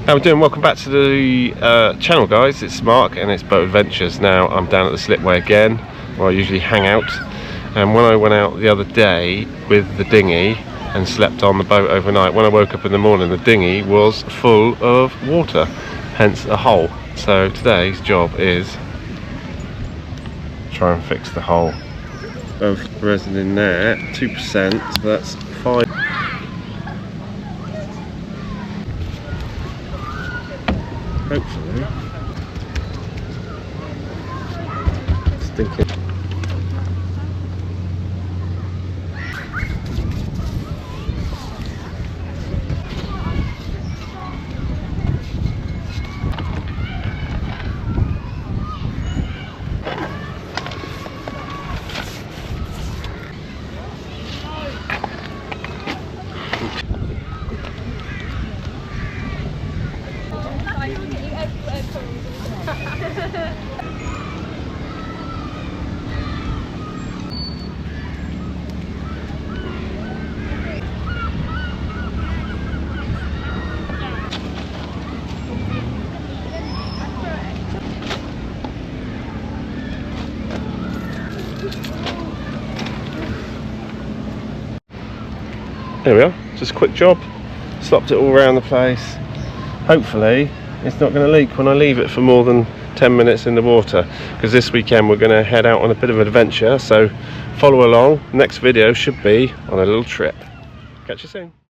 How we doing? Welcome back to the channel, guys. It's Mark and it's Boat Adventures. Now I'm down at the slipway again, where I usually hang out. And when I went out the other day with the dinghy and slept on the boat overnight, when I woke up in the morning, the dinghy was full of water, hence a hole. So today's job is try and fix the hole of resin in there. 2%, so that's 5. Hopefully. Stinking. There we are, just a quick job. Slopped it all around the place. Hopefully it's not going to leak when I leave it for more than 10 minutes in the water, because this weekend we're going to head out on a bit of an adventure, so follow along. Next video should be on a little trip. Catch you soon.